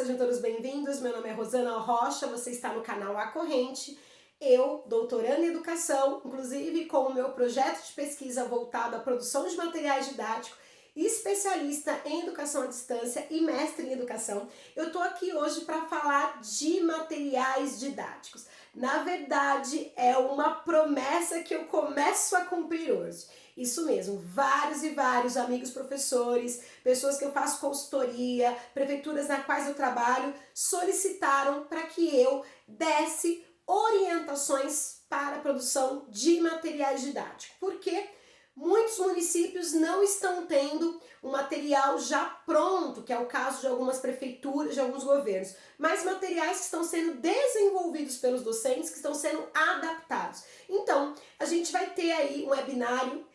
sejam todos bem-vindos. Meu nome é Rosana Rocha, você está no canal A Corrente. Eu, doutoranda em educação, inclusive com o meu projeto de pesquisa voltado à produção de materiais didáticos, especialista em educação à distância e mestre em educação, eu tô aqui hoje para falar de materiais didáticos. Na verdade, é uma promessa que eu começo a cumprir hoje. Isso mesmo, vários e vários amigos professores, pessoas que eu faço consultoria, prefeituras na quais eu trabalho, solicitaram para que eu desse orientações para a produção de materiais didáticos. Por quê? Muitos municípios não estão tendo um material já pronto, que é o caso de algumas prefeituras, de alguns governos, mas materiais que estão sendo desenvolvidos pelos docentes, que estão sendo adaptados. Então, a gente vai ter aí um webinário,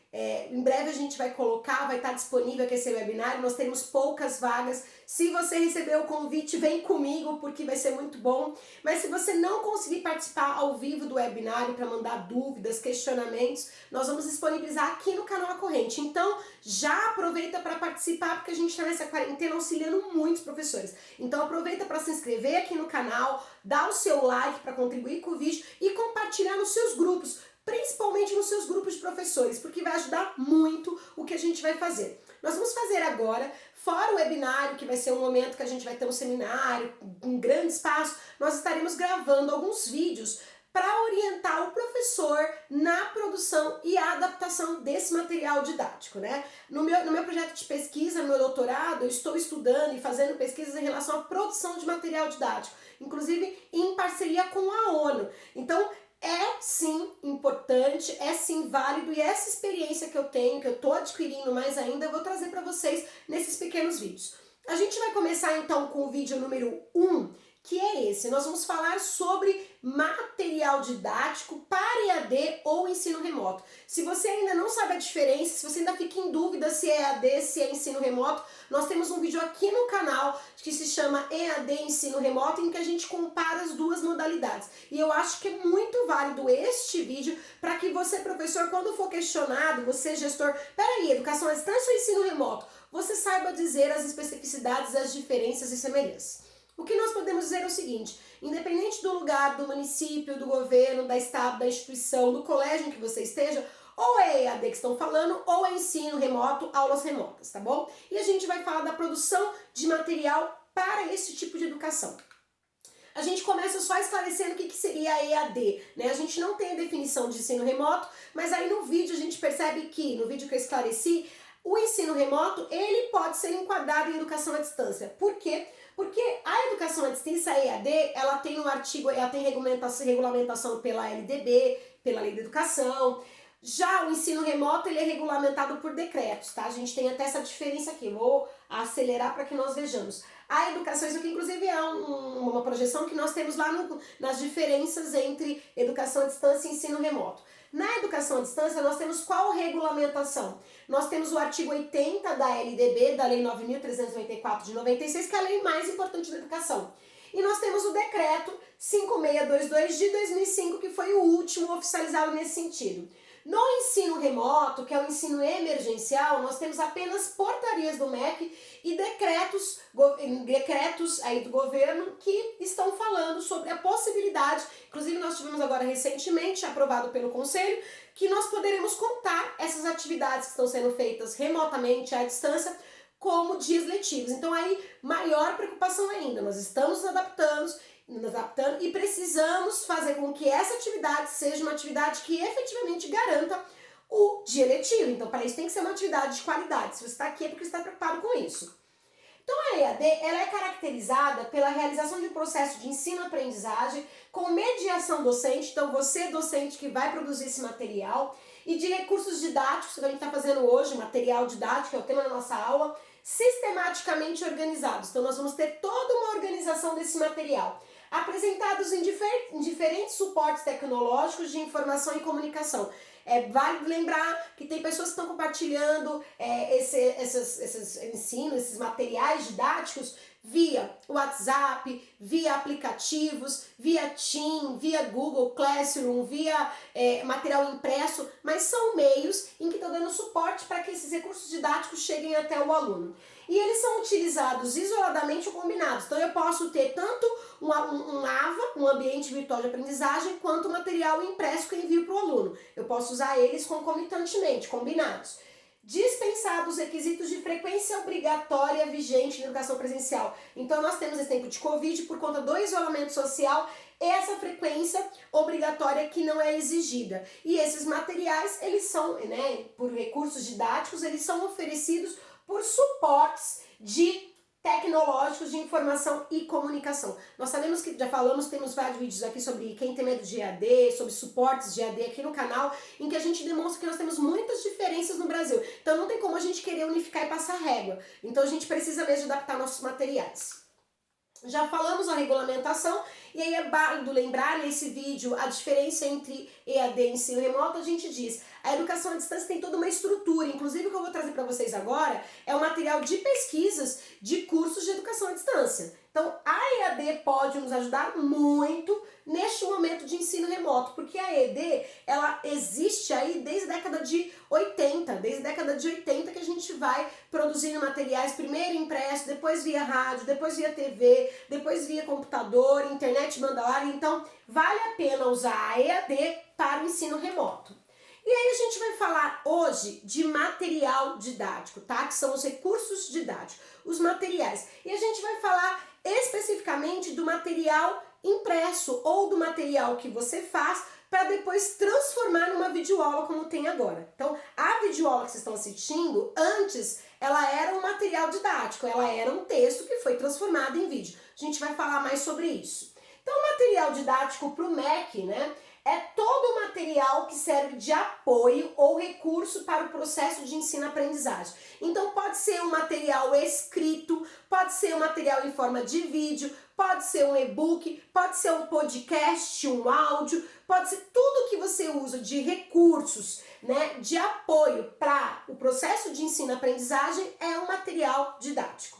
em breve a gente vai colocar, vai estar disponível aqui esse webinário, nós temos poucas vagas. Se você recebeu o convite, vem comigo porque vai ser muito bom. Mas se você não conseguir participar ao vivo do webinário para mandar dúvidas, questionamentos, nós vamos disponibilizar aqui no canal A Corrente. Então já aproveita para participar porque a gente está nessa quarentena auxiliando muitos professores. Então aproveita para se inscrever aqui no canal, dar o seu like para contribuir com o vídeo e compartilhar nos seus grupos, principalmente nos seus grupos de professores, porque vai ajudar muito o que a gente vai fazer. Nós vamos fazer agora, fora o webinário, que vai ser um momento que a gente vai ter um seminário, um grande espaço, nós estaremos gravando alguns vídeos para orientar o professor na produção e adaptação desse material didático, né? No meu projeto de pesquisa, no meu doutorado, eu estou estudando e fazendo pesquisas em relação à produção de material didático, inclusive em parceria com a ONU. Então, é sim importante, é sim válido e essa experiência que eu tenho, que eu estou adquirindo mais ainda, eu vou trazer para vocês nesses pequenos vídeos. A gente vai começar então com o vídeo número 1, que é esse. Nós vamos falar sobre material didático para EAD ou ensino remoto. Se você ainda não sabe a diferença, se você ainda fica em dúvida se é EAD, se é ensino remoto, nós temos um vídeo aqui no canal que se chama EAD Ensino Remoto, em que a gente compara as duas modalidades. E eu acho que é muito válido este vídeo para que você, professor, quando for questionado, você, gestor, peraí, educação à distância ou ensino remoto? Você saiba dizer as especificidades, as diferenças e semelhanças. O que nós podemos dizer é o seguinte: independente do lugar, do município, do governo, da estado, da instituição, do colégio em que você esteja, ou é EAD que estão falando, ou é ensino remoto, aulas remotas, tá bom? E a gente vai falar da produção de material para esse tipo de educação. A gente começa só esclarecendo o que seria EAD, né? A gente não tem a definição de ensino remoto, mas aí no vídeo a gente percebe que, no vídeo que eu esclareci, o ensino remoto, ele pode ser enquadrado em educação à distância. Por quê? Porque a educação à distância, a EAD, ela tem um artigo, ela tem regulamentação pela LDB, pela Lei da Educação. Já o ensino remoto, ele é regulamentado por decretos, tá? A gente tem até essa diferença aqui, vou acelerar para que nós vejamos. A educação, isso aqui inclusive é uma projeção que nós temos lá nas diferenças entre educação à distância e ensino remoto. Na educação à distância, nós temos qual regulamentação? Nós temos o artigo 80 da LDB, da Lei 9.394 de 96, que é a lei mais importante da educação. E nós temos o decreto 5622 de 2005, que foi o último oficializado nesse sentido. No ensino remoto, que é o ensino emergencial, nós temos apenas portarias do MEC e decretos aí do governo que estão falando sobre a possibilidade, inclusive nós tivemos agora recentemente, aprovado pelo Conselho, que nós poderemos contar essas atividades que estão sendo feitas remotamente, à distância, como dias letivos. Então aí, maior preocupação ainda, nós estamos nos adaptando e precisamos fazer com que essa atividade seja uma atividade que efetivamente garanta o dia letivo. Então, para isso tem que ser uma atividade de qualidade. Se você está aqui é porque você está preocupado com isso. Então, a EAD ela é caracterizada pela realização de um processo de ensino-aprendizagem com mediação docente, então você docente que vai produzir esse material, e de recursos didáticos, que a gente está fazendo hoje, material didático, é o tema da nossa aula, sistematicamente organizados. Então, nós vamos ter toda uma organização desse material, apresentados em diferentes suportes tecnológicos de informação e comunicação. É válido lembrar que tem pessoas que estão compartilhando esses ensinos, esses materiais didáticos via WhatsApp, via aplicativos, via Team, via Google Classroom, via material impresso, mas são meios em que estão dando suporte para que esses recursos didáticos cheguem até o aluno. E eles são utilizados isoladamente ou combinados. Então eu posso ter tanto um AVA, um ambiente virtual de aprendizagem, quanto o material impresso que eu envio para o aluno. Eu posso usar eles concomitantemente, combinados. Dispensados os requisitos de frequência obrigatória vigente na educação presencial. Então nós temos esse tempo de Covid, por conta do isolamento social, essa frequência obrigatória que não é exigida. E esses materiais, eles são, né, por recursos didáticos, eles são oferecidos por suportes tecnológicos de informação e comunicação. Nós sabemos que, já falamos, temos vários vídeos aqui sobre quem tem medo de EAD, sobre suportes de EAD aqui no canal, em que a gente demonstra que nós temos muitas diferenças no Brasil. Então não tem como a gente querer unificar e passar régua. Então a gente precisa mesmo adaptar nossos materiais. Já falamos a regulamentação, e aí é válido lembrar nesse vídeo a diferença entre EAD e ensino remoto. A gente diz, a educação à distância tem toda uma estrutura, inclusive o que eu vou trazer para vocês agora é um material de pesquisas de cursos de educação à distância. Então a EAD pode nos ajudar muito neste momento de ensino remoto, porque a EAD, ela existe aí desde a década de 80, que a gente vai produzindo materiais, primeiro impresso, depois via rádio, depois via TV, depois via computador, internet banda larga. Então vale a pena usar a EAD para o ensino remoto. E aí a gente vai falar hoje de material didático, tá? Que são os recursos didáticos, os materiais. E a gente vai falar especificamente do material impresso ou do material que você faz para depois transformar numa videoaula como tem agora. Então, a videoaula que vocês estão assistindo, antes, ela era um material didático, ela era um texto que foi transformado em vídeo. A gente vai falar mais sobre isso. Então, o material didático para o MEC, né, é todo o material que serve de apoio ou recurso para o processo de ensino-aprendizagem. Então pode ser um material escrito, pode ser um material em forma de vídeo, pode ser um e-book, pode ser um podcast, um áudio, pode ser tudo que você usa de recursos, né, de apoio para o processo de ensino-aprendizagem é um material didático.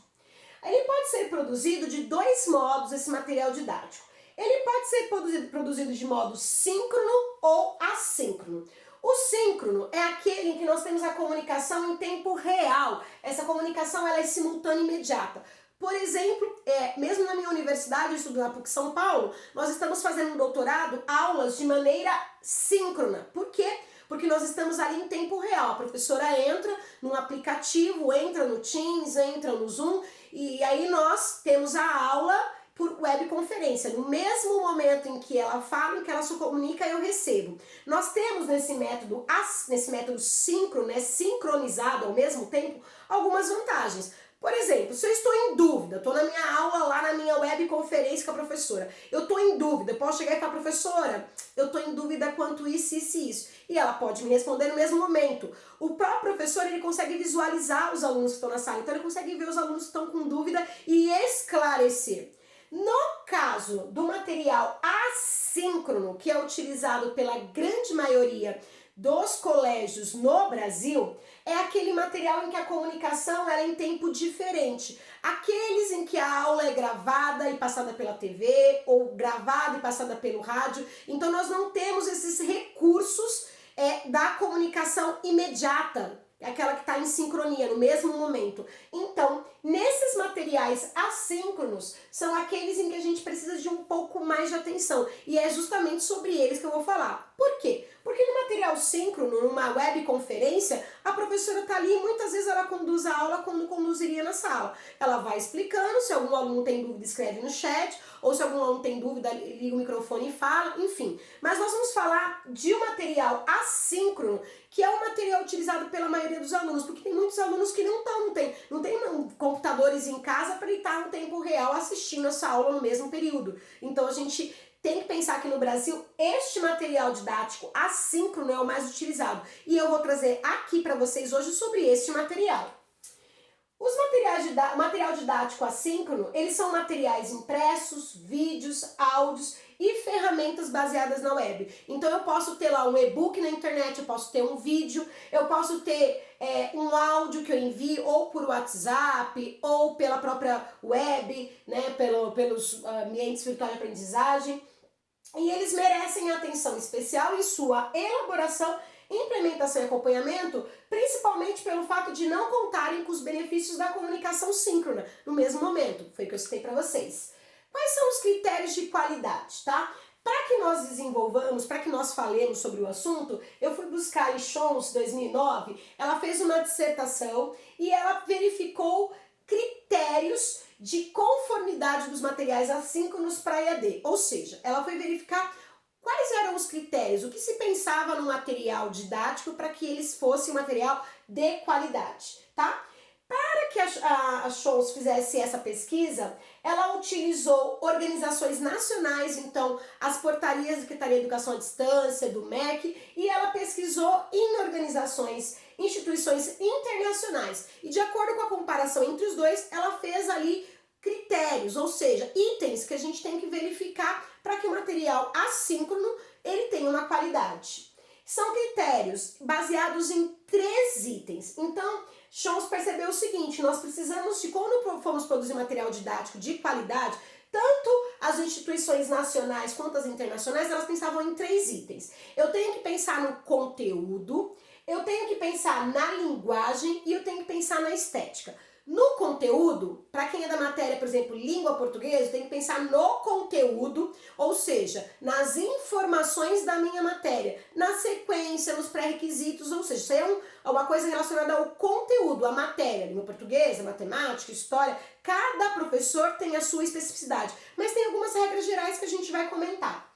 Ele pode ser produzido de dois modos, esse material didático. Ele pode ser produzido de modo síncrono ou assíncrono. O síncrono é aquele em que nós temos a comunicação em tempo real. Essa comunicação ela é simultânea e imediata. Por exemplo, mesmo na minha universidade, eu estudo na PUC São Paulo, nós estamos fazendo um doutorado, aulas de maneira síncrona. Por quê? Porque nós estamos ali em tempo real. A professora entra num aplicativo, entra no Teams, entra no Zoom, e aí nós temos a aula por webconferência. No mesmo momento em que ela fala, em que ela se comunica, eu recebo. Nós temos nesse método síncrono, né, sincronizado ao mesmo tempo, algumas vantagens. Por exemplo, se eu estou em dúvida, estou na minha aula lá na minha webconferência com a professora, eu estou em dúvida, eu posso chegar e falar, professora, eu estou em dúvida quanto isso, isso e isso. E ela pode me responder no mesmo momento. O próprio professor, ele consegue visualizar os alunos que estão na sala, então ele consegue ver os alunos que estão com dúvida e esclarecer. No caso do material assíncrono, que é utilizado pela grande maioria dos colégios no Brasil, é aquele material em que a comunicação é em tempo diferente. Aqueles em que a aula é gravada e passada pela TV, ou gravada e passada pelo rádio. Então nós não temos esses recursos da comunicação imediata, aquela que está em sincronia, no mesmo momento. Então, nesses materiais assíncronos, são aqueles em que a gente precisa de um pouco mais de atenção. E é justamente sobre eles que eu vou falar. Por quê? Porque no material síncrono, numa webconferência, a professora está ali e muitas vezes ela conduz a aula como conduziria na sala. Ela vai explicando, se algum aluno tem dúvida, escreve no chat, ou se algum aluno tem dúvida, liga o microfone e fala, enfim. Mas nós vamos falar de um material assíncrono, que é o material utilizado pela maioria dos alunos, porque tem muitos alunos que não tem computadores em casa para ele estar no tempo real assistindo essa aula no mesmo período. Então a gente tem que pensar que no Brasil este material didático assíncrono é o mais utilizado. E eu vou trazer aqui para vocês hoje sobre este material. Os material didático assíncrono, eles são materiais impressos, vídeos, áudios e ferramentas baseadas na web. Então eu posso ter lá um e-book na internet, eu posso ter um vídeo, eu posso ter um áudio que eu envio ou por WhatsApp ou pela própria web, né, pelos ambientes virtuais de aprendizagem. E eles merecem atenção especial em sua elaboração, implementação e acompanhamento, principalmente pelo fato de não contarem com os benefícios da comunicação síncrona no mesmo momento. Foi o que eu citei para vocês. Quais são os critérios de qualidade, tá? Para que nós desenvolvamos, para que nós falemos sobre o assunto, eu fui buscar em Schons, 2009, ela fez uma dissertação e ela verificou critérios de conformidade dos materiais assíncronos para EAD, ou seja, ela foi verificar quais eram os critérios, o que se pensava no material didático para que eles fossem um material de qualidade, tá? Para que a Schons fizesse essa pesquisa, ela utilizou organizações nacionais, então as portarias da Secretaria de Educação à Distância, do MEC, e ela pesquisou em organizações, instituições internacionais. E de acordo com a comparação entre os dois, ela fez ali critérios, ou seja, itens que a gente tem que verificar para que o material assíncrono ele tenha uma qualidade. São critérios baseados em 3 itens. Então, Schons percebeu o seguinte, nós precisamos de, quando formos produzir material didático de qualidade, tanto as instituições nacionais quanto as internacionais, elas pensavam em 3 itens. Eu tenho que pensar no conteúdo, eu tenho que pensar na linguagem e eu tenho que pensar na estética. No conteúdo, para quem é da matéria, por exemplo, língua portuguesa, tem que pensar no conteúdo, ou seja, nas informações da minha matéria, na sequência, nos pré-requisitos, ou seja, isso é uma coisa relacionada ao conteúdo, à matéria, língua portuguesa, matemática, história, cada professor tem a sua especificidade, mas tem algumas regras gerais que a gente vai comentar.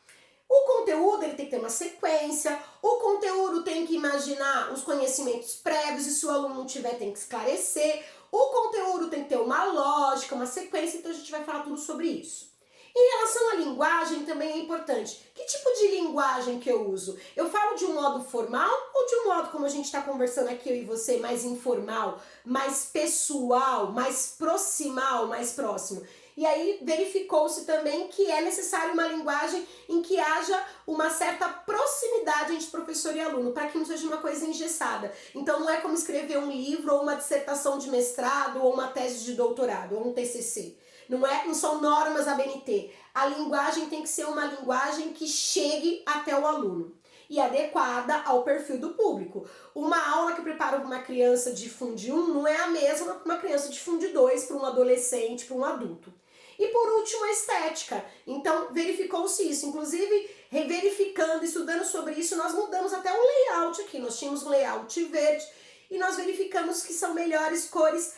O conteúdo ele tem que ter uma sequência, o conteúdo tem que imaginar os conhecimentos prévios e se o aluno não tiver tem que esclarecer, o conteúdo tem que ter uma lógica, uma sequência, então a gente vai falar tudo sobre isso. Em relação à linguagem também é importante. Que tipo de linguagem que eu uso? Eu falo de um modo formal ou de um modo como a gente está conversando aqui eu e você, mais informal, mais pessoal, mais proximal, mais próximo? E aí verificou-se também que é necessário uma linguagem em que haja uma certa proximidade entre professor e aluno, para que não seja uma coisa engessada. Então não é como escrever um livro ou uma dissertação de mestrado ou uma tese de doutorado ou um TCC. Não são normas ABNT. A linguagem tem que ser uma linguagem que chegue até o aluno e adequada ao perfil do público. Uma aula que eu preparo para uma criança de Fundi 1 não é a mesma para uma criança de Fundi 2, para um adolescente, para um adulto. E por último, a estética. Então, verificou-se isso. Inclusive, reverificando, estudando sobre isso, nós mudamos até o layout aqui. Nós tínhamos um layout verde e nós verificamos que são melhores cores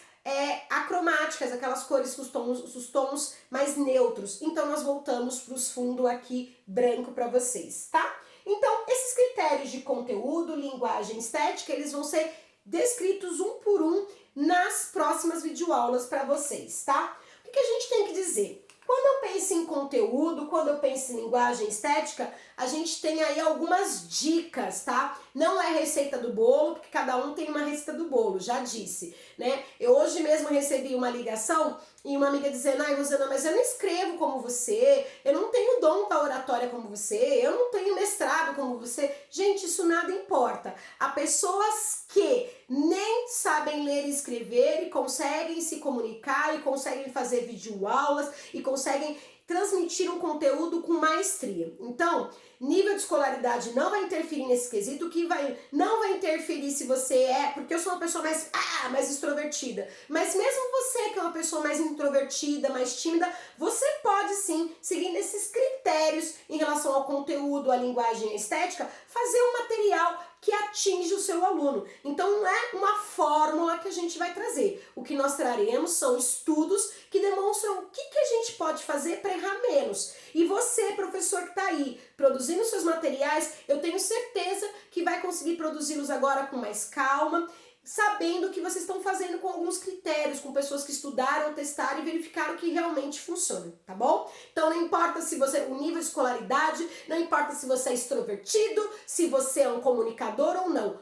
acromáticas, aquelas cores com os tons mais neutros. Então, nós voltamos para os fundos aqui branco para vocês, tá? Então, esses critérios de conteúdo, linguagem, estética, eles vão ser descritos um por um nas próximas videoaulas para vocês, tá? O que a gente tem que dizer? Quando eu penso em conteúdo, quando eu penso em linguagem estética, a gente tem aí algumas dicas, tá? Não é receita do bolo, porque cada um tem uma receita do bolo, já disse, né? Eu hoje mesmo recebi uma ligação e uma amiga dizendo, ai, Rosana, mas eu não escrevo como você, eu não tenho dom da oratória como você, eu não tenho mestrado como você. Gente, isso nada importa. Há pessoas que nem sabem ler e escrever e conseguem se comunicar e conseguem fazer videoaulas e conseguem transmitir um conteúdo com maestria. Então, nível de escolaridade não vai interferir nesse quesito, não vai interferir se você porque eu sou uma pessoa mais extrovertida, mas mesmo você que é uma pessoa mais introvertida, mais tímida, você pode sim, seguindo esses critérios em relação ao conteúdo, à linguagem e à estética, fazer um material que atinge o seu aluno. Então não é uma fórmula que a gente vai trazer. O que nós traremos são estudos que demonstram o que a gente pode fazer para errar menos. E você, professor que está aí, produzindo seus materiais, eu tenho certeza que vai conseguir produzi-los agora com mais calma, sabendo que vocês estão fazendo com alguns critérios, com pessoas que estudaram, testaram e verificaram que realmente funciona, tá bom? Então não importa se você, o nível de escolaridade, não importa se você é extrovertido, se você é um comunicador ou não,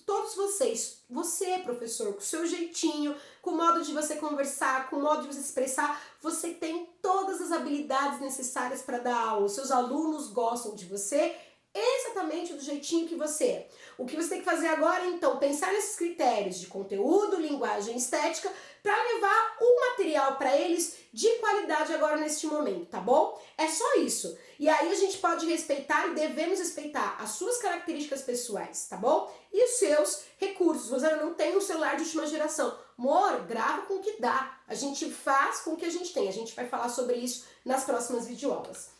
todos vocês, você, professor, com o seu jeitinho, com o modo de você conversar, com o modo de você se expressar, você tem todas as habilidades necessárias para dar aula. Os seus alunos gostam de você exatamente do jeitinho que você é. O que você tem que fazer agora, então, pensar nesses critérios de conteúdo, linguagem, estética, para levar um material para eles de qualidade agora neste momento, tá bom? É só isso. E aí a gente pode respeitar e devemos respeitar as suas características pessoais, tá bom? E os seus recursos. Rosana, não tem um celular de última geração. Amor, grava com o que dá. A gente faz com o que a gente tem. A gente vai falar sobre isso nas próximas videoaulas.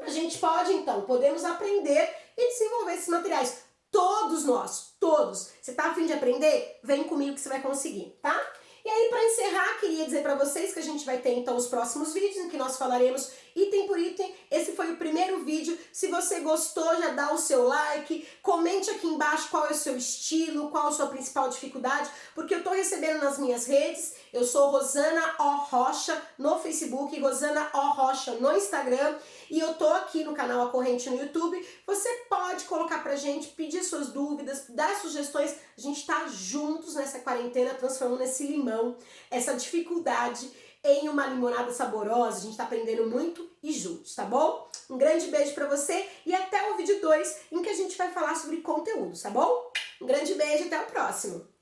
A gente pode, então, podemos aprender e desenvolver esses materiais. Todos nós, todos. Você tá a fim de aprender? Vem comigo que você vai conseguir, tá? E aí, para encerrar, queria dizer para vocês que a gente vai ter, então, os próximos vídeos em que nós falaremos item por item. Esse foi o primeiro vídeo. Se você gostou, já dá o seu like, comente aqui embaixo qual é o seu estilo, qual a sua principal dificuldade, porque eu tô recebendo nas minhas redes. Eu sou Rosana O. Rocha no Facebook, Rosana O. Rocha no Instagram, e eu tô aqui no canal A Corrente no YouTube. Você pode colocar pra gente, pedir suas dúvidas, dar sugestões. A gente tá juntos nessa quarentena, transformando esse limão, essa dificuldade, em uma limonada saborosa. A gente tá aprendendo muito e juntos, tá bom? Um grande beijo pra você e até o vídeo 2, em que a gente vai falar sobre conteúdo, tá bom? Um grande beijo e até o próximo!